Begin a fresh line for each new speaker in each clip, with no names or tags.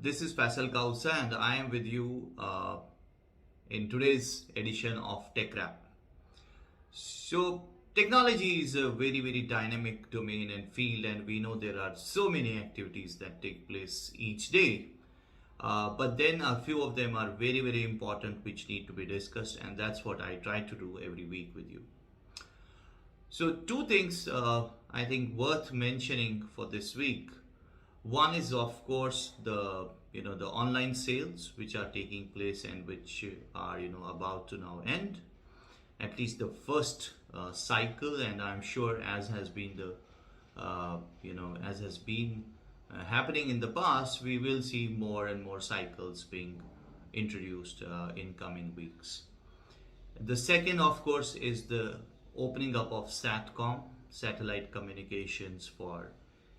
This is Faisal Kawoosa and I am with you in today's edition of Techarc. So, technology is a very dynamic domain and field, and we know there are so many activities that take place each day. But then a few of them are very important which need to be discussed, and that's what I try to do every week with you. So, two things I think worth mentioning for this week. One is of course the online sales which are taking place and which are about to now end, at least the first cycle, and I'm sure as has been happening in the past, we will see more and more cycles being introduced in coming weeks. The second, of course, is the opening up of SATCOM, satellite communications for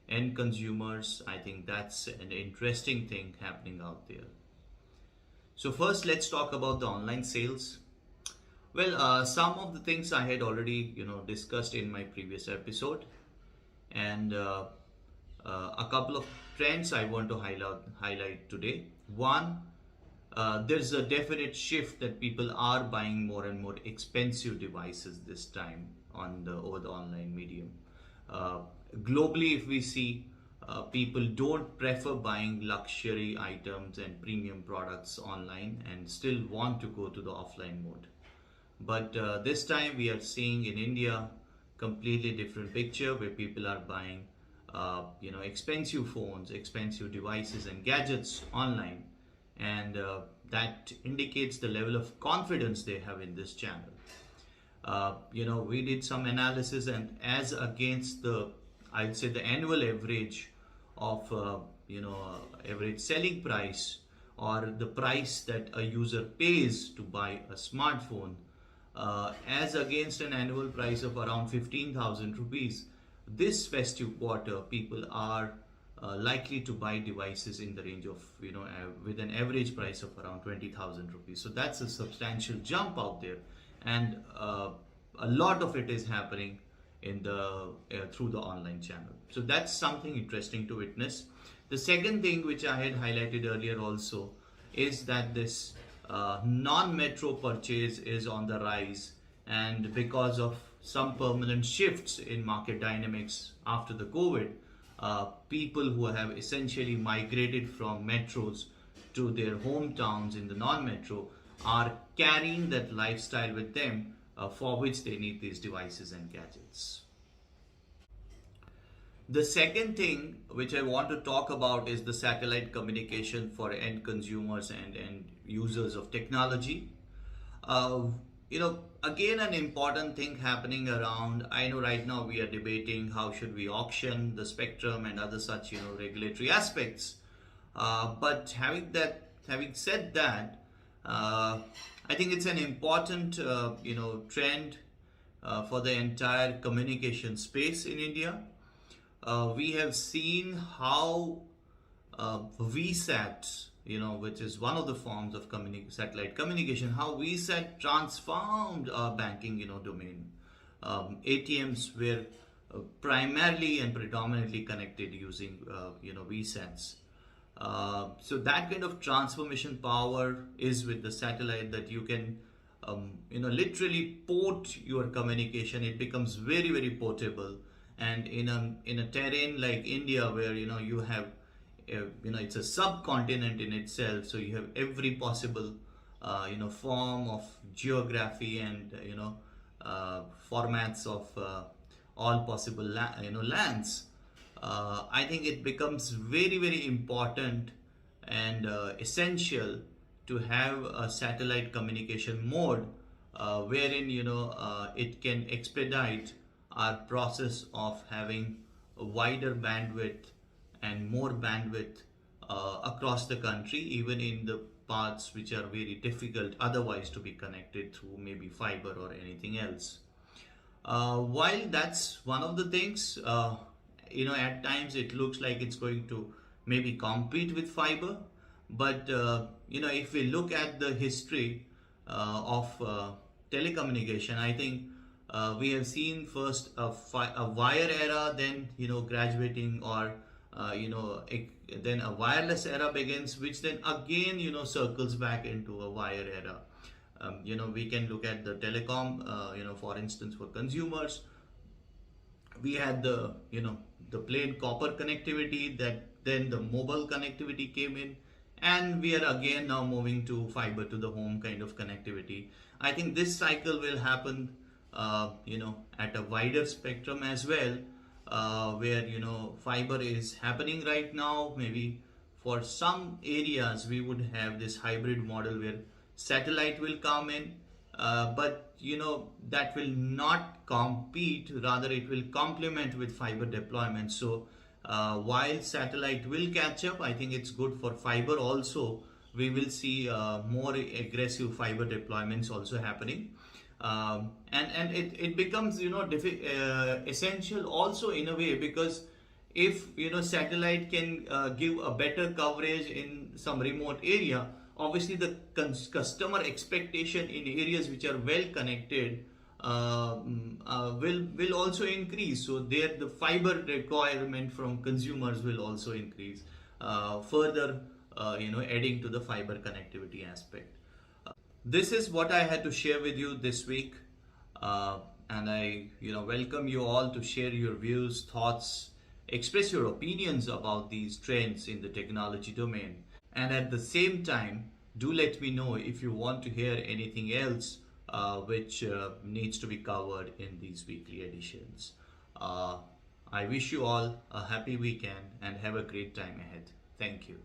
end consumers. I think that's an interesting thing happening out there. So first, let's talk about the online sales. Well, some of the things I had already discussed in my previous episode, and a couple of trends I want to highlight today. One, there's a definite shift that people are buying more and more expensive devices this time over the online medium. Globally, if we see, people don't prefer buying luxury items and premium products online and still want to go to the offline mode. But this time we are seeing in India completely different picture where people are buying expensive phones, expensive devices and gadgets online, and that indicates the level of confidence they have in this channel. We did some analysis, and as against I'd say the annual average of average selling price, or the price that a user pays to buy a smartphone, as against an annual price of around 15,000 rupees, this festive quarter people are likely to buy devices in the range of with an average price of around 20,000 rupees. So that's a substantial jump out there, and a lot of it is happening through the online channel. So that's something interesting to witness. The second thing which I had highlighted earlier also is that this non-metro purchase is on the rise, and because of some permanent shifts in market dynamics after the COVID, people who have essentially migrated from metros to their hometowns in the non-metro are carrying that lifestyle with them, for which they need these devices and gadgets. The second thing which I want to talk about is the satellite communication for end consumers and users of technology. Again, an important thing happening around. I know right now we are debating how should we auction the spectrum and other such regulatory aspects. But having said that, I think it's an important trend for the entire communication space in India. We have seen how VSAT, which is one of the forms of satellite communication, how VSAT transformed our banking domain. ATMs were primarily and predominantly connected using VSATs. So that kind of transformation power is with the satellite, that you can literally port your communication. It becomes very portable, and in a terrain like India where you have it's a subcontinent in itself, so you have every possible form of geography and formats of all possible lands. I think it becomes very important and essential to have a satellite communication mode wherein it can expedite our process of having a wider bandwidth and more bandwidth across the country, even in the parts which are very difficult otherwise to be connected through maybe fiber or anything else. While that's one of the things, at times it looks like it's going to maybe compete with fiber, but if we look at the history of telecommunication, I think we have seen first a wire era, then graduating or then a wireless era begins, which then again circles back into a wire era. We can look at the telecom, for instance, for consumers. We had the plain copper connectivity, that then the mobile connectivity came in, and we are again now moving to fiber to the home kind of connectivity. I think this cycle will happen at a wider spectrum as well, where fiber is happening right now. Maybe for some areas we would have this hybrid model where satellite will come in, but that will not compete, rather it will complement with fiber deployment. So while satellite will catch up, I think it's good for fiber also. We will see more aggressive fiber deployments also happening. And it becomes essential also in a way, because if satellite can give a better coverage in some remote area, obviously the customer expectation in areas which are well connected will also increase. So there the fiber requirement from consumers will also increase, further adding to the fiber connectivity aspect. This is what I had to share with you this week, and I welcome you all to share your views, thoughts, express your opinions about these trends in the technology domain. And at the same time, do let me know if you want to hear anything else which needs to be covered in these weekly editions. I wish you all a happy weekend and have a great time ahead. Thank you.